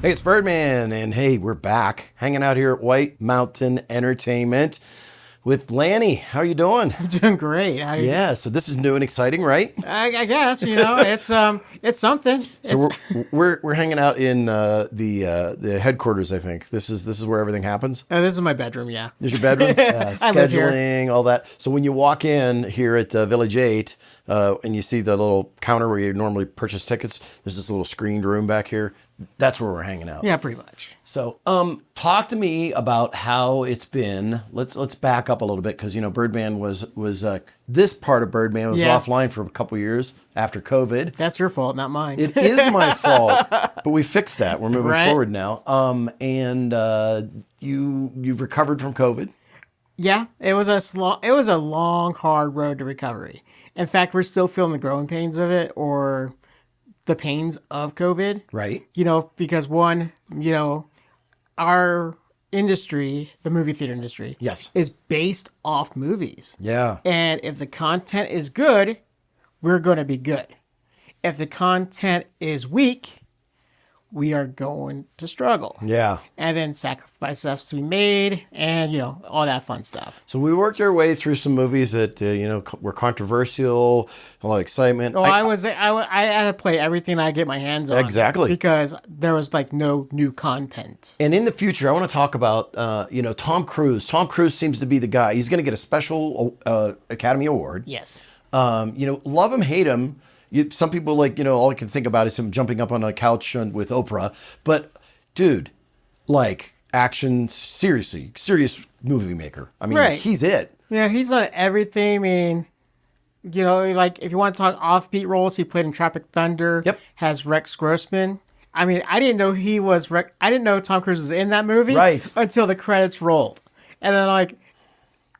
Hey, it's Birdman, and hey, we're back hanging out here at White Mountain Entertainment with Lanny. How are you doing? I'm doing great. Yeah, so this is new and exciting, right? I guess it's something. So we're hanging out in the headquarters. I think this is where everything happens. This is my bedroom. Yeah, There's your bedroom, I live here. scheduling, all that. So when you walk in here at Village 8 and you see the little counter where you normally purchase tickets, there's this little screened room back here. That's where we're hanging out. Yeah, pretty much. So, talk to me about how it's been. Let's back up a little bit because Birdman was this part of Birdman was offline for a couple years after COVID. That's your fault, not mine. It is my fault, but we fixed that. We're moving forward now. And you've recovered from COVID. Yeah, it was a long, hard road to recovery. In fact, we're still feeling the growing pains of it, or the pains of COVID. Right. Because one, our industry, the movie theater industry, Yes. is based off movies. Yeah. And if the content is good, we're going to be good. If the content is weak, we are going to struggle. Yeah. And then sacrifice has to be made and, all that fun stuff. So we worked our way through some movies that, were controversial, a lot of excitement. Oh, I had to play everything I get my hands on. Exactly. Because there was no new content. And in the future, I want to talk about, Tom Cruise. Tom Cruise seems to be the guy. He's going to get a special Academy Award. Yes. Love him, hate him. Some people all I can think about is him jumping up on a couch with Oprah. But, dude, action, seriously, serious movie maker. I mean, He's it. Yeah, he's on everything. I mean, if you want to talk offbeat roles, he played in Tropic Thunder. Yep. Has Rex Grossman. I mean, I didn't know I didn't know Tom Cruise was in that movie. Right. Until the credits rolled. And then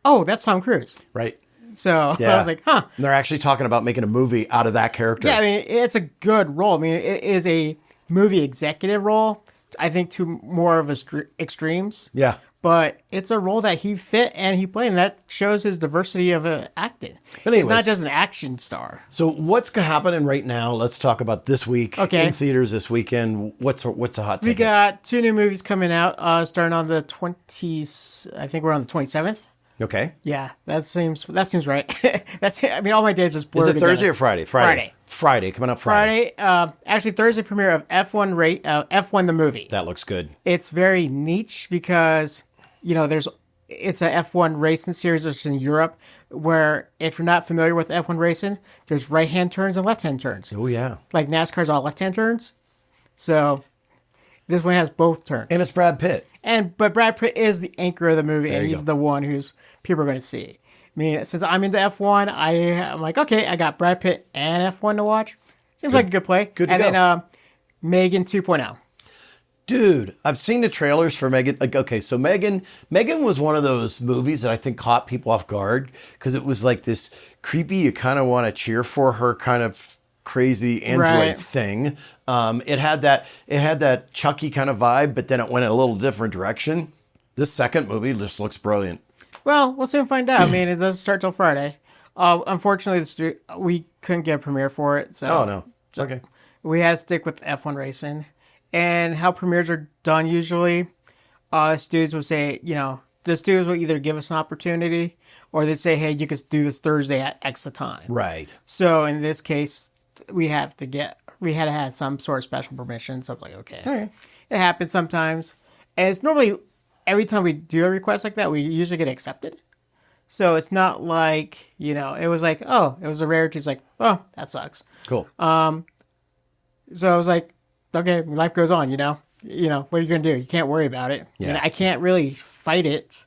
oh, that's Tom Cruise. Right. So I was like, huh. And they're actually talking about making a movie out of that character. Yeah, I mean, it's a good role. I mean, it is a movie executive role, I think, to more of extremes. Yeah. But it's a role that he fit and he played, and that shows his diversity of acting. But anyways, he's not just an action star. So what's happening right now? Let's talk about this week in theaters this weekend. What's a hot ticket? We got 2 new movies coming out, starting on the 20s. I think we're on the 27th. Okay. Yeah, that seems right. All my days just blur together. Is it together. Thursday or Friday? Friday, coming up Friday. Actually Thursday premiere of F1 the movie. That looks good. It's very niche because it's a F1 racing series that's in Europe where if you're not familiar with F1 racing, there's right-hand turns and left-hand turns. Oh yeah. Like NASCAR's all left-hand turns. So this one has both turns. And it's Brad Pitt. But Brad Pitt is the anchor of the movie, and he's the one who's people are going to see. I mean, since I'm into F1, I'm like, okay, I got Brad Pitt and F1 to watch. Seems like a good play. Good to go. And then Megan 2.0. Dude, I've seen the trailers for Megan. So Megan was one of those movies that I think caught people off guard because it was like this creepy, you kind of want to cheer for her kind of crazy android thing. It had that Chucky kind of vibe, but then it went in a little different direction. This second movie just looks brilliant. Well, we'll soon find out. I mean, it doesn't start till Friday. Unfortunately, we couldn't get a premiere for it. So oh no, it's okay. We had to stick with F1 racing, and how premieres are done usually. Studios will say, the studios will either give us an opportunity, or they say, hey, you can do this Thursday at X time. Right. So in this case, we had to have some sort of special permission. So I'm like, okay. It happens sometimes. And it's normally, every time we do a request like that, we usually get accepted. So it's not like, it was like, oh, it was a rarity. It's like, oh, that sucks. Cool. So I was like, okay, life goes on, what are you going to do? You can't worry about it. Yeah. And I can't really fight it.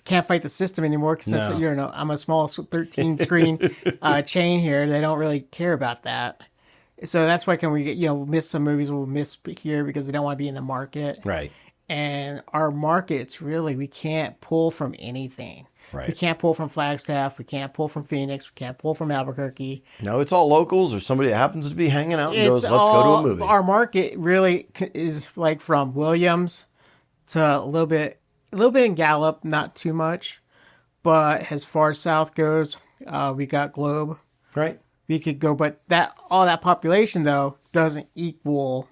Can't fight the system anymore since I'm a small 13 screen chain here. They don't really care about that. So that's why we miss some movies we'll miss here because they don't want to be in the market. Right. And our markets really, we can't pull from anything. Right. We can't pull from Flagstaff. We can't pull from Phoenix. We can't pull from Albuquerque. No, it's all locals or somebody that happens to be hanging out and goes, let's go to a movie. Our market really is like from Williams to a little bit in Gallup, not too much. But as far south goes, we got Globe. Right. We could go, but all that population, though, doesn't equal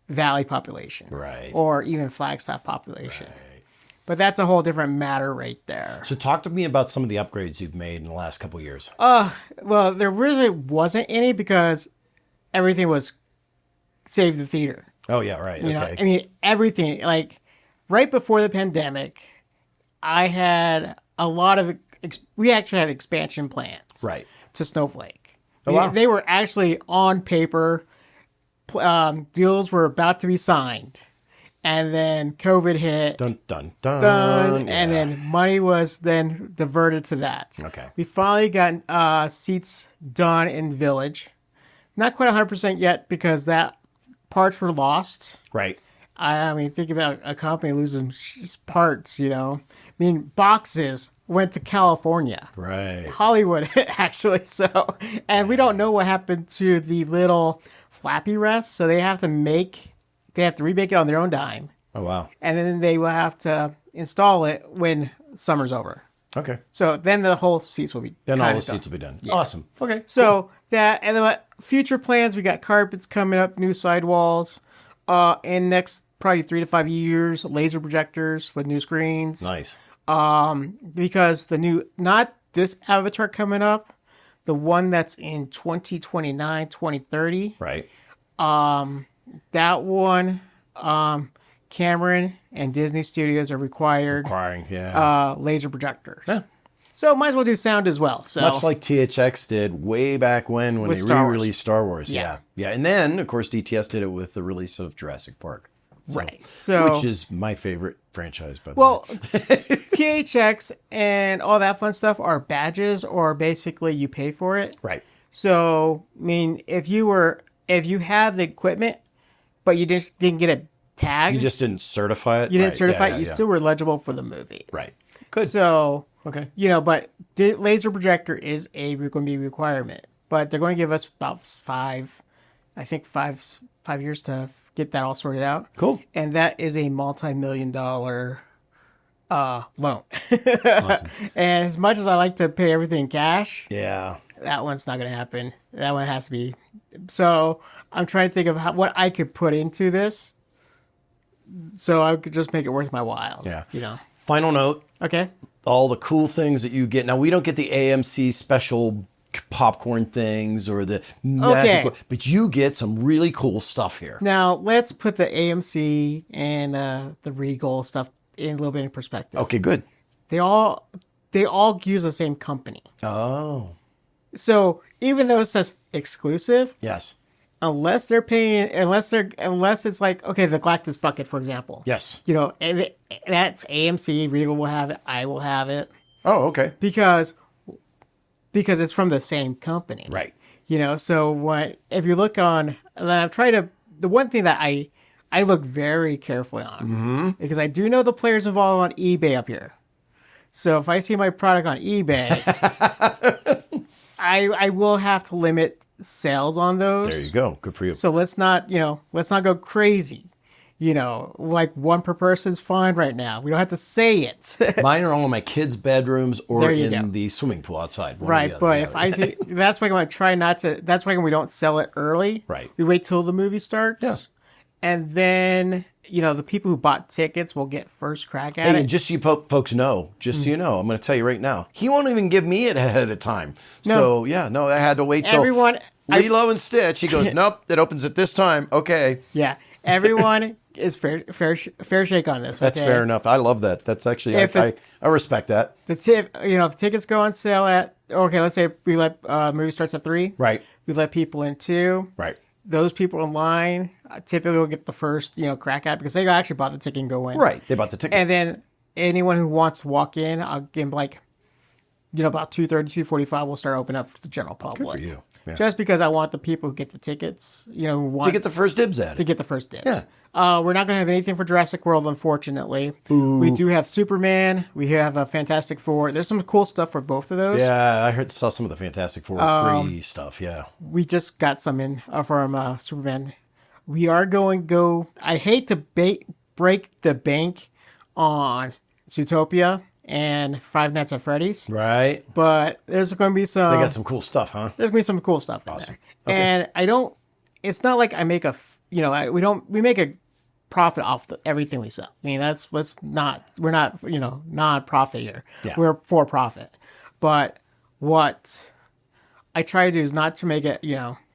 Valley population. Right. Or even Flagstaff population. Right. But that's a whole different matter right there. So talk to me about some of the upgrades you've made in the last couple of years. Well, there really wasn't any because everything was save the theater. Oh, yeah, right. You know, I mean, everything. Like, right before the pandemic, I had a lot of... we actually had expansion plans. Right. To Snowflake. Oh, wow. They were actually on paper. Deals were about to be signed. And then COVID hit. Dun, dun, dun. And then money was then diverted to that. Okay. We finally got seats done in Village. Not quite 100% yet because that parts were lost. Right. I mean, think about a company losing parts, you know. I mean, boxes went to California. Right. Hollywood, actually. So, and we don't know what happened to the little flappy rest. So they have to remake it on their own dime. Oh, wow. And then they will have to install it when summer's over. Okay. So then the whole seats will be Then all the seats will be done. Yeah. Awesome. Okay. So cool. that, and then future plans, we got carpets coming up, new sidewalls. In next probably 3 to 5 years, laser projectors with new screens. Nice. Because not this Avatar coming up, the one that's in 2029, 2030. Right. That one, Cameron and Disney Studios are requiring laser projectors. Yeah. So might as well do sound as well. So much like THX did way back when they re-released Star Wars. Yeah. And then, of course, DTS did it with the release of Jurassic Park. So, right. So, which is my favorite franchise, by the way. THX and all that fun stuff are badges, or basically you pay for it. Right. So, I mean, if you have the equipment, but you didn't get it tagged. You just didn't certify it? You didn't certify it. You still were eligible for the movie. Right. Good. So, okay. You know, but laser projector is going to be a requirement. But they're going to give us about 5 years to get that all sorted out. Cool. And that is a multi-million-dollar loan. Awesome. And as much as I like to pay everything cash, yeah, that one's not going to happen. That one has to be. So I'm trying to think of what I could put into this, so I could just make it worth my while. Yeah. You know. Final note. Okay. All the cool things that you get. Now, we don't get the AMC special popcorn things or the magic, but you get some really cool stuff here. Now, let's put the AMC and the Regal stuff in a little bit in perspective. Okay, good. They all use the same company. Oh. So even though it says exclusive, yes, unless it's like, okay, the Galactus bucket, for example. Yes. You know, and that's AMC, Regal will have it, I will have it. Oh, okay. Because it's from the same company. Right. You know, so if you look on, and I've tried the one thing that I look very carefully on, because I do know the players involved on eBay up here. So if I see my product on eBay, I will have to limit sales on those. There you go. Good for you. So let's not go crazy. You know, like one per person's fine right now. We don't have to say it. Mine are all in my kids' bedrooms or in the swimming pool outside. Right, but if I see, that's why I'm going to try not to. That's why we don't sell it early. Right. We wait till the movie starts. Yeah. And then, you know, the people who bought tickets will get first crack at it. And just so you folks know, so you know, I'm going to tell you right now, he won't even give me it ahead of time. No. So, I had to wait till Lilo and Stitch. He goes, nope, it opens at this time. Okay. Yeah. Everyone is fair shake on this. That's fair enough. I love that. That's actually, I respect that. If tickets go on sale let's say we let movie starts at 3. Right. We let people in 2. Right. Those people in line typically will get the first, crack at it because they actually bought the ticket and go in. Right. They bought the ticket. And then anyone who wants to walk in, I'll give them about 2:30, 2:45, we'll start opening up for the general public. Good for you. Yeah. Just because I want the people who get the tickets, who want to get the first dibs at it. To get the first dibs. Yeah. We're not going to have anything for Jurassic World, unfortunately. Ooh. We do have Superman. We have a Fantastic Four. There's some cool stuff for both of those. Yeah, I saw some of the Fantastic Four pre stuff. Yeah. We just got some in from Superman. We are going to go. I hate to break the bank on Zootopia and Five Nights at Freddy's. Right. But there's going to be some... They got some cool stuff, huh? There's going to be some cool stuff. Awesome. Okay. And it's not like I make we make a profit off everything we sell. I mean, we're not, non-profit here. Yeah. We're for profit. But what I try to do is not to make it,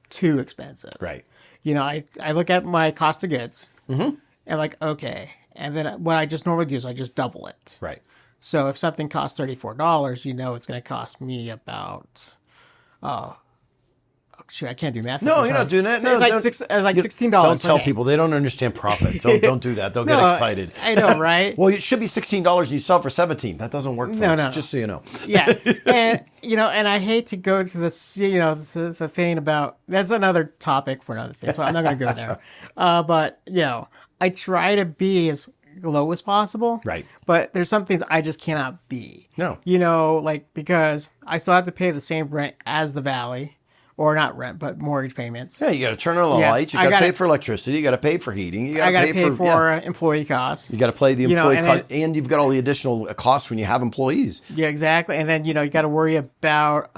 too expensive. Right. I look at my cost of goods and like, okay. And then what I just normally do is I just double it. Right. So if something costs $34, it's going to cost me about, shoot, I can't do math. No, you're not doing that. So No, it's like $16. Don't tell people. They don't understand profit. Don't do that. They'll get excited. I know, right? Well, it should be $16 and you sell it for $17. That doesn't work, folks. No. Just so you know. Yeah. And, and I hate to go to this, the thing about, that's another topic for another thing. So I'm not going to go there. But, I try to be as low as possible. Right. But there's some things I just cannot be. No. Because I still have to pay the same rent as the Valley. Or not rent, but mortgage payments. Yeah, you got to turn on the lights. You got to pay for electricity. You got to pay for heating. You got to pay for employee costs. You got to pay the employee costs, and you've got all the additional costs when you have employees. Yeah, exactly. And then you got to worry about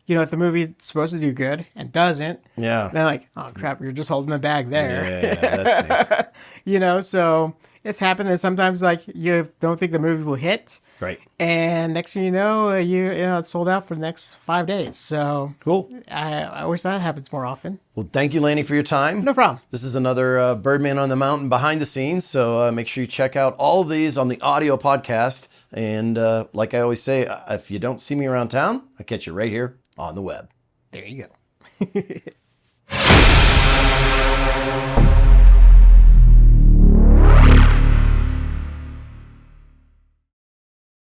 if the movie's supposed to do good and doesn't. Yeah. Then like, oh crap, you're just holding the bag there. Yeah, that stinks. So it's happened that sometimes like you don't think the movie will hit. Right. And next thing you know, it's sold out for the next 5 days. So cool. I wish that happens more often. Well, thank you, Lanny, for your time. No problem. This is another Birdman on the Mountain behind the scenes. So make sure you check out all of these on the audio podcast. And like I always say, if you don't see me around town, I catch you right here on the web. There you go.